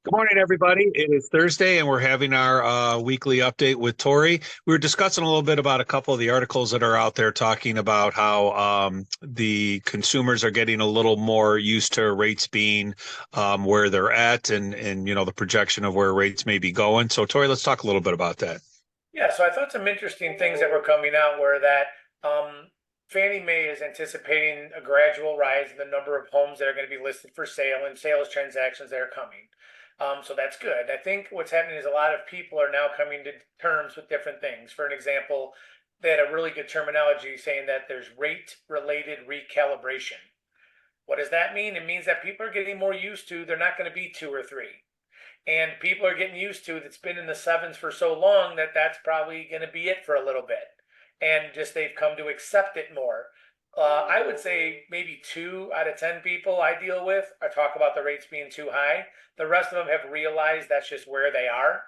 Good morning, everybody. It is Thursday, and we're having our weekly update with Tori. We were discussing a little bit about a couple of the articles that are out there talking about how the consumers are getting a little more used to rates being where they're at, and the projection of where rates may be going. So, Tori, let's talk a little bit about that. Yeah, so I thought some interesting things that were coming out were that Fannie Mae is anticipating a gradual rise in the number of homes that are going to be listed for sale and sales transactions that are coming. So that's good. I think what's happening is a lot of people are now coming to terms with different things. For an example, they had a really good terminology saying that there's rate related recalibration. What does that mean? It means that people are getting more used to they're not going to be two or three, and people are getting used to it's been in the sevens for so long that that's probably going to be it for a little bit, and just they've come to accept it more. I would say maybe 2 out of 10 people I deal with are talk about the rates being too high. The rest of them have realized that's just where they are.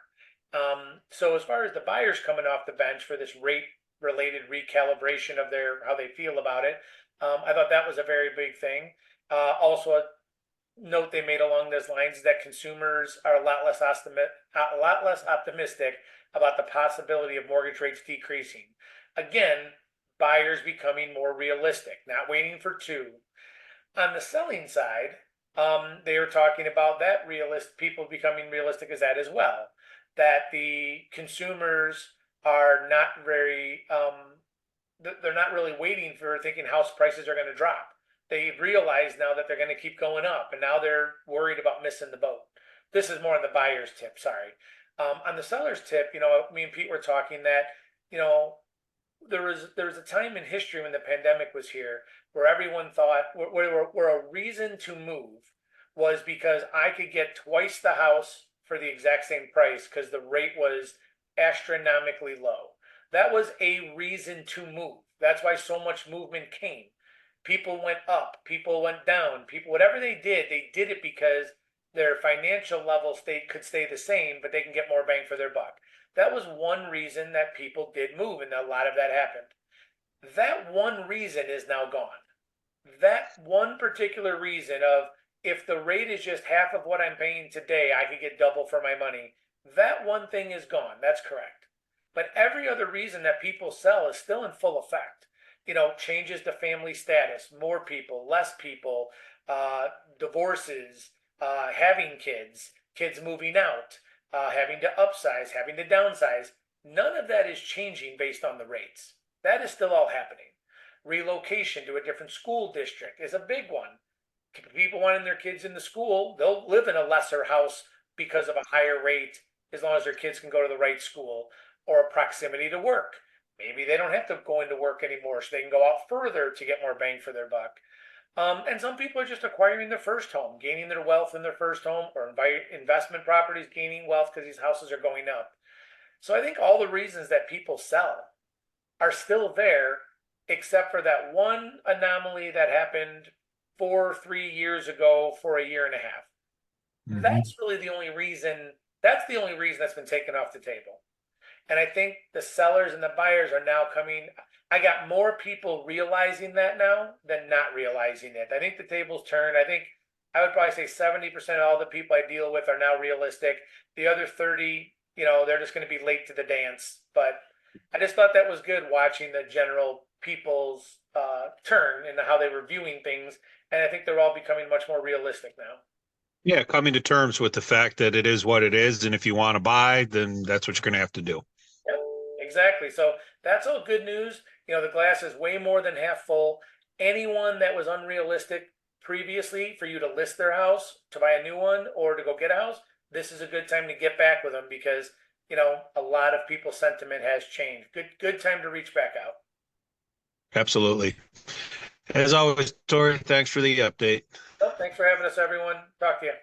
So as far as the buyers coming off the bench for this rate related recalibration of their how they feel about it, I thought that was a very big thing. Also, a note they made along those lines is that consumers are a lot less optimistic about the possibility of mortgage rates decreasing. Again, buyers becoming more realistic, not waiting for two. On the selling side, they are talking about that realist people becoming realistic as that as well. That the consumers are not very they're not really waiting for thinking house prices are going to drop. They realize now that they're going to keep going up, and now they're worried about missing the boat. This is more on the buyer's tip. Sorry. On the seller's tip, me and Pete were talking that you know there was a time in history when the pandemic was here where everyone thought where a reason to move was because I could get twice the house for the exact same price because the rate was astronomically low. That was a reason to move. That's why so much movement came. People went up, people went down, people whatever they did it because their financial level could stay the same, but they can get more bang for their buck. That was one reason that people did move, and a lot of that happened. That one reason is now gone. That one particular reason of if the rate is just half of what I'm paying today, I could get double for my money. That one thing is gone. That's correct. But every other reason that people sell is still in full effect. Changes to family status, more people, less people, divorces, having kids, kids moving out, having to upsize, having to downsize. None of that is changing based on the rates. That is still all happening. Relocation to a different school district is a big one. People wanting their kids in the school, they'll live in a lesser house because of a higher rate as long as their kids can go to the right school, or a proximity to work. Maybe they don't have to go into work anymore, so they can go out further to get more bang for their buck. And some people are just acquiring their first home, gaining their wealth in their first home, or investment properties gaining wealth because these houses are going up. So I think all the reasons that people sell are still there, except for that one anomaly that happened 3 years ago for a year and a half. Mhm. That's really the only reason. That's the only reason that's been taken off the table. And I think the sellers and the buyers are now coming. I got more people realizing that now than not realizing it. I think the tables turned. I think I would probably say 70% of all the people I deal with are now realistic. The other 30, they're just going to be late to the dance. But I just thought that was good watching the general people's turn and how they were viewing things. And I think they're all becoming much more realistic now. Yeah, coming to terms with the fact that it is what it is, and if you want to buy, then that's what you're going to have to do. Yep, exactly. So that's all good news. The glass is way more than half full. Anyone that was unrealistic previously for you to list their house, to buy a new one, or to go get a house, this is a good time to get back with them because, a lot of people's sentiment has changed. Good time to reach back out. Absolutely. As always, Tori, thanks for the update. Well, thanks for having us, everyone. Talk to you.